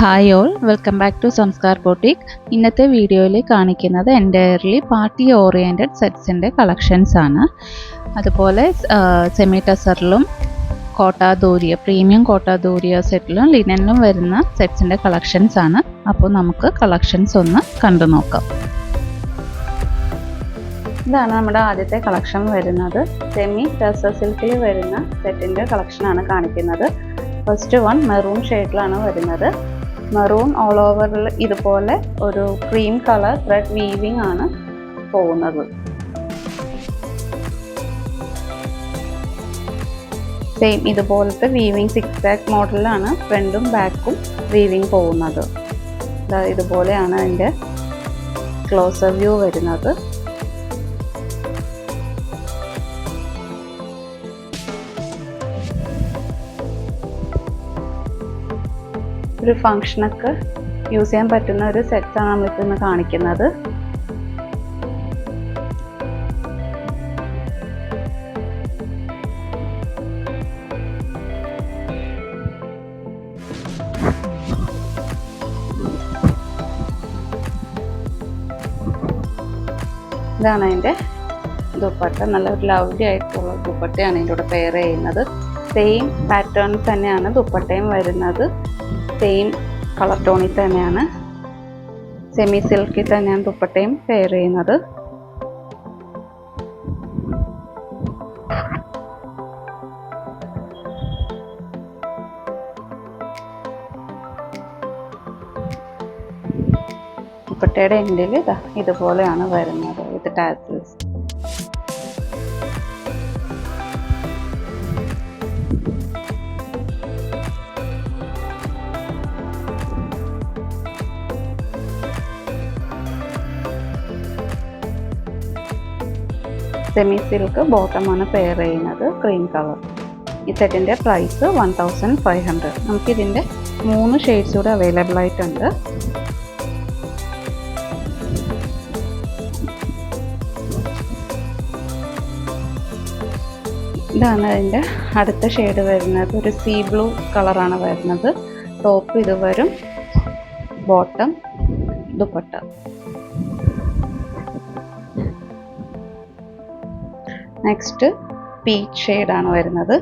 Hi all, welcome back to Sanskar boutique. ഇന്നത്തെ വീഡിയോയിൽ കാണിക്കുന്നത് എൻ്റയർലി പാർട്ടി ഓറിയൻറ്റഡ് സെറ്റ്സിൻ്റെ കളക്ഷൻസ് ആണ്. അതുപോലെ സെമി ടസറിലും കോട്ടാദൂരിയ പ്രീമിയം കോട്ടാദൂരിയ സെറ്റിലും ലിനനിലും വരുന്ന സെറ്റ്സിൻ്റെ കളക്ഷൻസ് ആണ്. അപ്പോൾ നമുക്ക് കളക്ഷൻസ് ഒന്ന് കണ്ടു നോക്കാം. ഇതാണ് നമ്മുടെ ആദ്യത്തെ കളക്ഷൻ വരുന്നത്. സെമി ടസർ സിൽക്കിൽ വരുന്ന സെറ്റിൻ്റെ കളക്ഷനാണ് കാണിക്കുന്നത്. ഫസ്റ്റ് വൺ മെറൂൺ ഷെയ്ഡിലാണ് വരുന്നത്. മെറൂൺ ഓൾ ഓവറിൽ ഇതുപോലെ ഒരു ക്രീം കളർ ത്രെഡ് വീവിങ് ആണ് പോകുന്നത്. സെയിം ഇതുപോലത്തെ വീവിങ് സിക്സ് ആക്ക് മോഡലിലാണ് ഫ്രണ്ടും ബാക്കും വീവിങ് പോകുന്നത്. ഇതുപോലെയാണ് അതിൻ്റെ ക്ലോസർ വ്യൂ വരുന്നത്. ഒരു ഫങ്ഷനൊക്കെ യൂസ് ചെയ്യാൻ പറ്റുന്ന ഒരു സെറ്റാണ് നമ്മളിപ്പോൾ ഇന്ന് കാണിക്കുന്നത്. ഇതാണ് അതിൻ്റെ ദുപ്പട്ട. നല്ലൊരു ലവ്ലി ആയിട്ടുള്ള ദുപ്പട്ടയാണ് ഇതിൻ്റെ കൂടെ പെയർ ചെയ്യുന്നത്. സെയിം പാറ്റേൺ തന്നെയാണ് ദുപ്പട്ടയും വരുന്നത്. സെയിം കളർ ടോണിൽ തന്നെയാണ്, സെമി സിൽക്കിൽ തന്നെയാണ് ദുപ്പട്ടയും പെയർ ചെയ്യുന്നത്. ദുപ്പട്ടയുടെ എൻഡിൽ ഇതുപോലെയാണ് വരുന്നത് വിത്ത് ടാസൽസ്. സെമി സിൽക്ക് ബോട്ടമാണ് പെയർ ചെയ്യുന്നത്, ക്രീം കളർ. ഈ സെറ്റിൻ്റെ പ്രൈസ് 1500. നമുക്കിതിൻ്റെ 3 ഷെയ്ഡ്സ് കൂടെ അവൈലബിൾ ആയിട്ടുണ്ട്. ഇതാണ് അതിൻ്റെ അടുത്ത ഷെയ്ഡ് വരുന്നത്. ഒരു സീ ബ്ലൂ കളറാണ് വരുന്നത്. ടോപ്പ് ഇത് വരും, ബോട്ടം ദുപ്പട്ട. നെക്സ്റ്റ് പീച്ച് ഷെയ്ഡാണ് വരുന്നത്.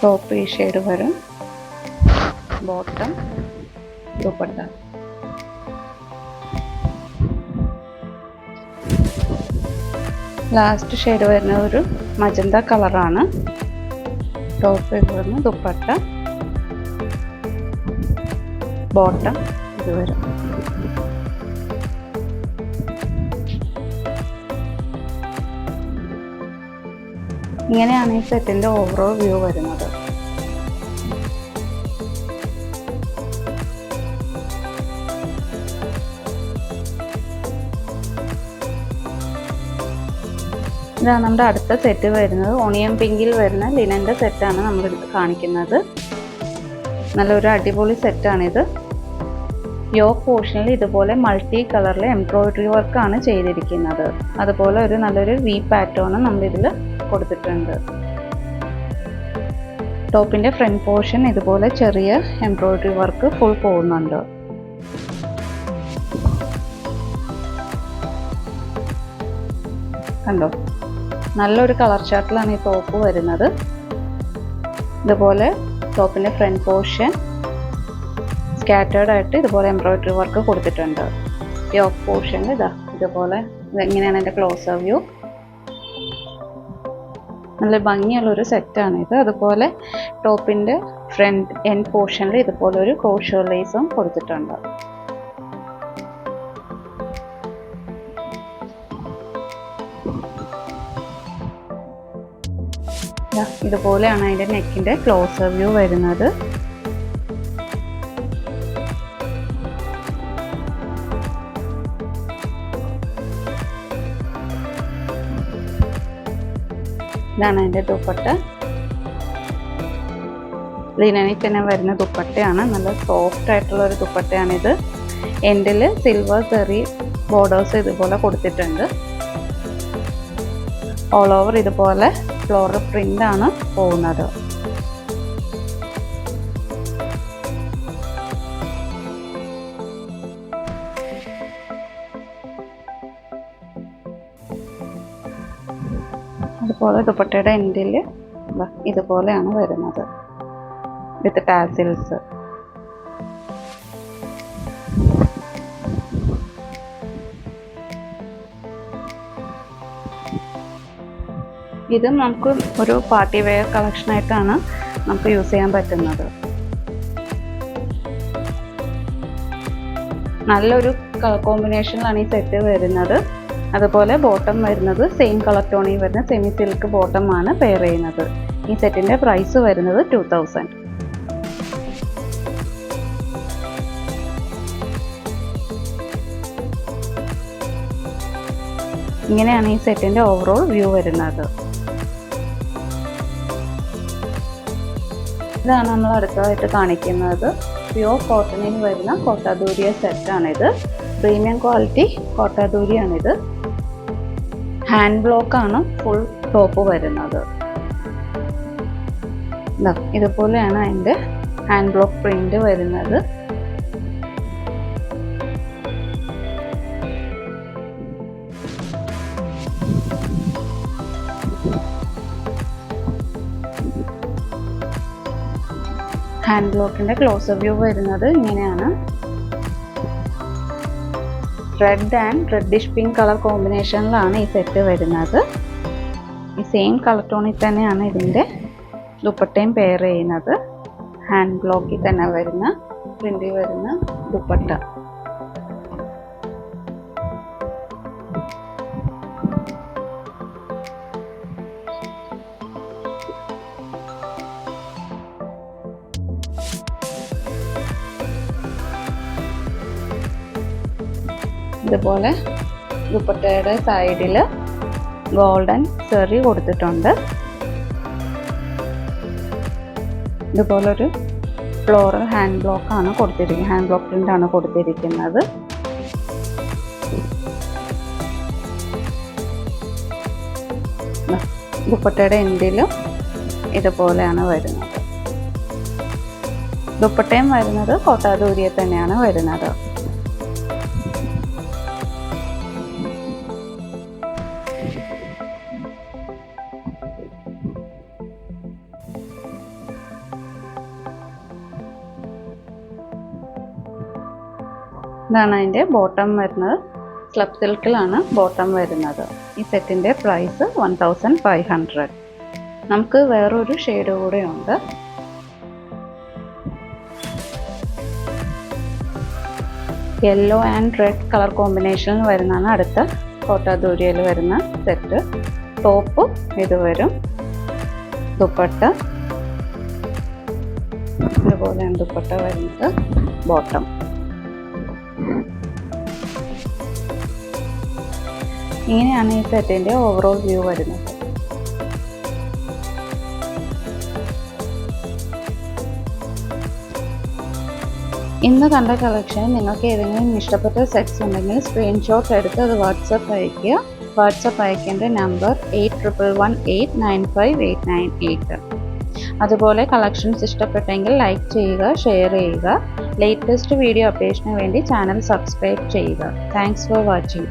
ടോപ്പ് ഈ ഷെയ്ഡ് വരും, ബോട്ടം ദുപ്പട്ട. ലാസ്റ്റ് ഷെയ്ഡ് വരുന്നത് ഒരു മജന്ത കളറാണ്. ടോപ്പ് ഇത് വരുന്ന ദുപ്പട്ട, ബോട്ടം ഇത് വരും. ഇങ്ങനെയാണ് ഈ സെറ്റിൻ്റെ ഓവറോൾ വ്യൂ വരുന്നത്. ഇതാണ് നമ്മുടെ അടുത്ത സെറ്റ് വരുന്നത്. ഓണിയൻ പിങ്കിൽ വരുന്ന ലിനൻ്റെ സെറ്റാണ് നമ്മൾ കാണിക്കുന്നത്. നല്ലൊരു അടിപൊളി സെറ്റാണിത്. യോക്ക് പോർഷനിൽ ഇതുപോലെ മൾട്ടി കളറിൽ എംബ്രോയിഡറി വർക്കാണ് ചെയ്തിരിക്കുന്നത്. അതുപോലെ ഒരു നല്ലൊരു വി പാറ്റേണും നമ്മളിതിൽ കൊടുത്തിട്ടുണ്ട്. ടോപ്പിൻ്റെ ഫ്രണ്ട് പോർഷൻ ഇതുപോലെ ചെറിയ എംബ്രോയിഡറി വർക്ക് ഫുൾ പോകുന്നുണ്ട്. കണ്ടോ, നല്ലൊരു കളർ ചാർട്ടിലാണ് ഈ ടോപ്പ് വരുന്നത്. ഇതുപോലെ ടോപ്പിൻ്റെ ഫ്രണ്ട് പോർഷൻ സ്കാറ്റേർഡ് ആയിട്ട് ഇതുപോലെ എംബ്രോയിഡറി വർക്ക് കൊടുത്തിട്ടുണ്ട്. യോക്ക് പോർഷനിൽ ഇതുപോലെ ഇങ്ങനെയാണ് എൻ്റെ ക്ലോസർ വ്യൂ. നല്ല ഭംഗിയുള്ളൊരു സെറ്റാണിത്. അതുപോലെ ടോപ്പിൻ്റെ ഫ്രണ്ട് എൻഡ് പോർഷനിൽ ഇതുപോലെ ഒരു ക്രോഷോ ലേസും കൊടുത്തിട്ടുണ്ട്. ഇതുപോലെയാണ് അതിൻ്റെ നെക്കിൻ്റെ ക്ലോസർ വ്യൂ വരുന്നത്. ഇതാണ് അതിൻ്റെ ദുപ്പട്ട. ലിനനിൽ തന്നെ വരുന്ന ദുപ്പട്ടയാണ്. നല്ല സോഫ്റ്റ് ആയിട്ടുള്ള ഒരു ദുപ്പട്ടയാണിത്. എൻഡിൽ സിൽവർ സെറി ബോർഡേഴ്സ് ഇതുപോലെ കൊടുത്തിട്ടുണ്ട്. ഓൾ ഓവർ ഇതുപോലെ ഫ്ലോറൽ പ്രിൻ്റ് ആണ് പോകുന്നത്. അതുപോലെ ദുപ്പട്ടയുടെ എൻഡിൽ ഇതുപോലെയാണ് വരുന്നത് വിത്ത് ടാസിൽസ്. ഇത് നമുക്ക് ഒരു പാർട്ടി വെയർ കളക്ഷനായിട്ടാണ് നമുക്ക് യൂസ് ചെയ്യാൻ പറ്റുന്നത്. നല്ലൊരു കളർ കോമ്പിനേഷനിലാണ് ഈ സെറ്റ് വരുന്നത്. അതുപോലെ ബോട്ടം വരുന്നത് സെയിം കളർ ടോണിൽ വരുന്ന സെമി സിൽക്ക് ബോട്ടം ആണ് പെയർ ചെയ്യുന്നത്. ഈ സെറ്റിൻ്റെ പ്രൈസ് വരുന്നത് 2000. ഇങ്ങനെയാണ് ഈ സെറ്റിൻ്റെ ഓവറോൾ വ്യൂ വരുന്നത്. ഇതാണ് നമ്മൾ അടുത്തതായിട്ട് കാണിക്കുന്നത്. പ്യുവർ കോട്ടണിൽ വരുന്ന കോട്ടാദൂരിയ സെറ്റാണിത്. Premium quality കോട്ടാദൂരിയാണിത്. ഹാൻഡ് ബ്ലോക്കാണ് ഫുൾ ടോപ്പ് വരുന്നത്. ഇതുപോലെയാണ് അതിൻ്റെ ഹാൻഡ് ബ്ലോക്ക് പ്രിന്റ് വരുന്നത്. ഹാൻഡ് ബ്ലോക്കിൻ്റെ ക്ലോസർ വ്യൂ വരുന്നത് ഇങ്ങനെയാണ്. Red and reddish pink colour കോമ്പിനേഷനിലാണ് ഈ സെറ്റ് വരുന്നത്. ഈ സെയിം കളർ ടോണിൽ തന്നെയാണ് ഇതിൻ്റെ ദുപ്പട്ടയും പെയർ ചെയ്യുന്നത്. ഹാൻഡ് ബ്ലോക്കിൽ തന്നെ വരുന്ന പ്രിന്റിൽ വരുന്ന ദുപ്പട്ട. ഇതുപോലെ ദുപ്പട്ടയുടെ സൈഡിൽ ഗോൾഡൻ സെറി കൊടുത്തിട്ടുണ്ട്. ഇതുപോലൊരു ഫ്ലോറൽ ഹാൻഡ് ബ്ലോക്ക് ആണ് കൊടുത്തിരിക്കുന്നത്. ഹാൻഡ് ബ്ലോക്ക് പ്രിന്റ് ആണ് കൊടുത്തിരിക്കുന്നത്. ദുപ്പട്ടയുടെ എൻഡിലും ഇതുപോലെയാണ് വരുന്നത്. ദുപ്പട്ടയും വരുന്നത് കോട്ടാദൂരിയെ തന്നെയാണ് വരുന്നത്. ഇതാണ് അതിൻ്റെ ബോട്ടം വരുന്നത്. സ്ലബ് സിൽക്കിലാണ് ബോട്ടം വരുന്നത്. ഈ സെറ്റിൻ്റെ പ്രൈസ് 1500. നമുക്ക് വേറൊരു ഷെയ്ഡ് കൂടെ ഉണ്ട്. യെല്ലോ ആൻഡ് റെഡ് കളർ കോമ്പിനേഷനിൽ വരുന്നതാണ് അടുത്ത കോട്ടാദൂരിയയിൽ വരുന്ന സെറ്റ്. ടോപ്പ് ഇത് വരും. ദുപ്പട്ട ഇതുപോലെയാണ് ദുപ്പട്ട വരുന്നത്. ബോട്ടം ഇങ്ങനെയാണ് ഈ സെറ്റിൻ്റെ ഓവറോൾ വ്യൂ വരുന്നത്. ഇന്ന് കണ്ട കളക്ഷൻ നിങ്ങൾക്ക് ഏതെങ്കിലും ഇഷ്ടപ്പെട്ട സെറ്റ്സ് ഉണ്ടെങ്കിൽ സ്ക്രീൻഷോട്ട് എടുത്ത് അത് വാട്സപ്പ് അയയ്ക്കുക. വാട്സപ്പ് അയക്കേണ്ട നമ്പർ 8111895898. അതുപോലെ കളക്ഷൻസ് ഇഷ്ടപ്പെട്ടെങ്കിൽ ലൈക്ക് ചെയ്യുക, ഷെയർ ചെയ്യുക. ലേറ്റസ്റ്റ് വീഡിയോ അപ്ഡേഷന് വേണ്ടി ചാനൽ സബ്സ്ക്രൈബ് ചെയ്യുക. Thanks for watching.